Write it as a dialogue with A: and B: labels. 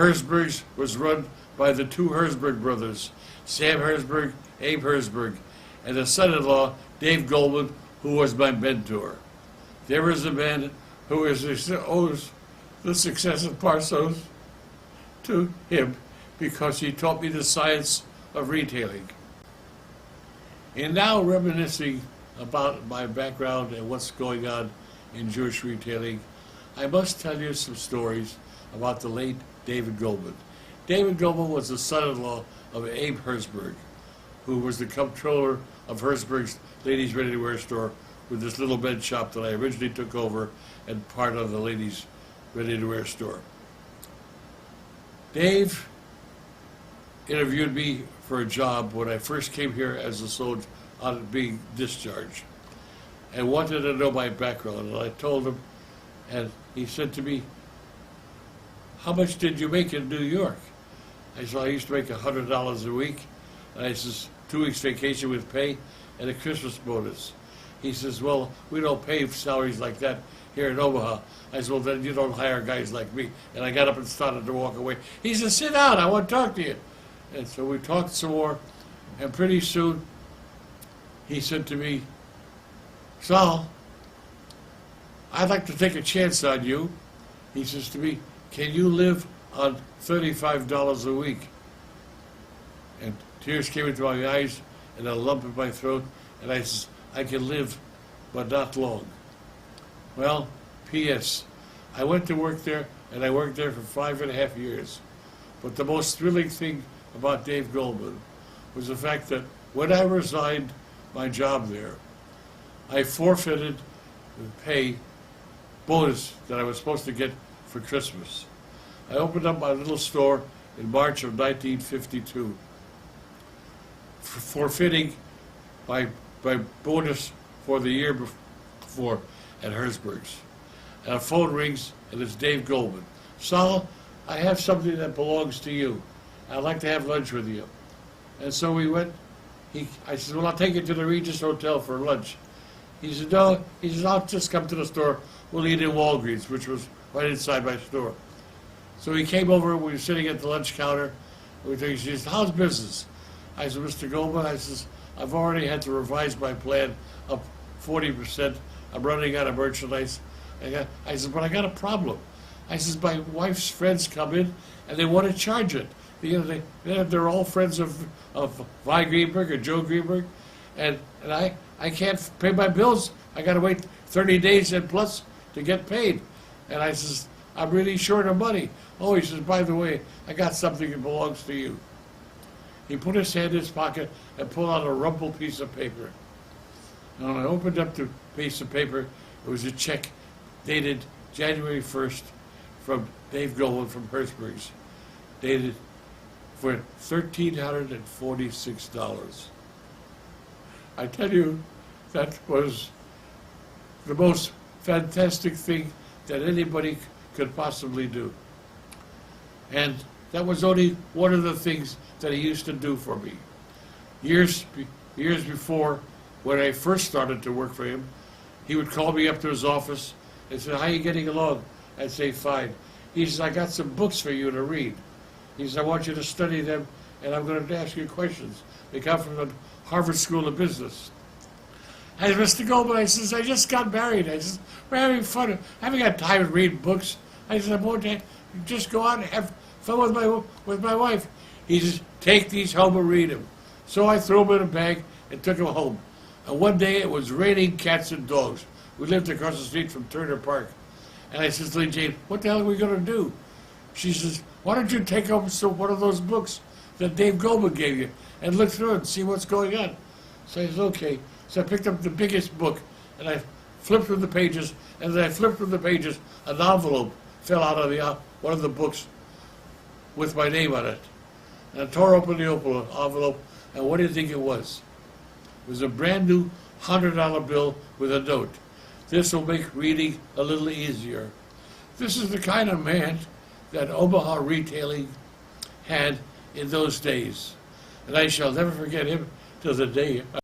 A: Herzberg's was run by the two Herzberg brothers, Sam Herzberg, Abe Herzberg, and a son-in-law, Dave Goldman, who was my mentor. There was a man who owes the success of Parsow to him because he taught me the science of retailing. And now reminiscing about my background and what's going on in Jewish retailing, I must tell you some stories about the late David Goldman. David Goldman was the son-in-law of Abe Herzberg, who was the comptroller of Herzberg's ladies' ready-to-wear store with this little bed shop that I originally took over and part of the ladies' ready-to-wear store. Dave interviewed me for a job when I first came here as a soldier on being discharged and wanted to know my background. And I told him, and he said to me, "How much did you make in New York?" I said, "I used to make $100 a week." And I says, 2 weeks vacation with pay and a Christmas bonus. He says, "Well, we don't pay salaries like that here in Omaha." I said, "Well, then you don't hire guys like me." And I got up and started to walk away. He said, "Sit down, I want to talk to you." And so we talked some more, and pretty soon he said to me, "Sal, I'd like to take a chance on you." He says to me, "Can you live on $35 a week?" And tears came into my eyes and a lump in my throat, and I says, "I can live, but not long." Well, P.S. I went to work there, and I worked there for 5.5 years. But the most thrilling thing about Dave Goldman was the fact that when I resigned my job there, I forfeited the pay bonus that I was supposed to get for Christmas. I opened up my little store in March of 1952, forfeiting my bonus for the year before at Herzberg's. And a phone rings, and it's Dave Goldman. "Sal, I have something that belongs to you. I'd like to have lunch with you." And so we went. I said, "Well, I'll take you to the Regis Hotel for lunch." He said, "No." He said, "I'll just come to the store. We'll eat in Walgreens," which was right inside my store. So he came over. We were sitting at the lunch counter. He says, "How's business?" I said, "Mr. Goldman," I says, "I've already had to revise my plan up 40%. I'm running out of merchandise." I said, "But I got a problem." I says, "My wife's friends come in and they want to charge it. They're all friends of Vi Greenberg or Joe Greenberg, and I can't pay my bills. I got to wait 30 days and plus to get paid." And I says, "I'm really short of money." "Oh," he says, "by the way, I got something that belongs to you." He put his hand in his pocket and pulled out a rumpled piece of paper. And when I opened up the piece of paper, it was a check dated January 1st from Dave Goldman from Herzberg's, dated for $1,346. I tell you, that was the most fantastic thing that anybody could possibly do. And that was only one of the things that he used to do for me. Years before, when I first started to work for him, he would call me up to his office and say, "How are you getting along?" I'd say, "Fine." He says, "I got some books for you to read." He says, "I want you to study them, and I'm going to ask you questions. They come from the Harvard School of Business." I said, "Mr. Goldman," I says, "I just got married." I says, "We're having fun. I haven't got time to read books." I said, "I'm going to just go out and have fun with my wife." He says, "Take these home and read them." So I threw them in a bag and took them home. And one day it was raining cats and dogs. We lived across the street from Turner Park. And I says to Lee Jane, "What the hell are we going to do?" She says, "Why don't you take home one of those books that Dave Goldman gave you and look through it and see what's going on?" So I said, "Okay." So I picked up the biggest book and I flipped through the pages. And as I flipped through the pages, an envelope fell out of one of the books with my name on it. And I tore open the envelope, and what do you think it was? It was a brand new $100 bill with a note. "This will make reading a little easier." This is the kind of man that Omaha retailing had in those days. And I shall never forget him till the day I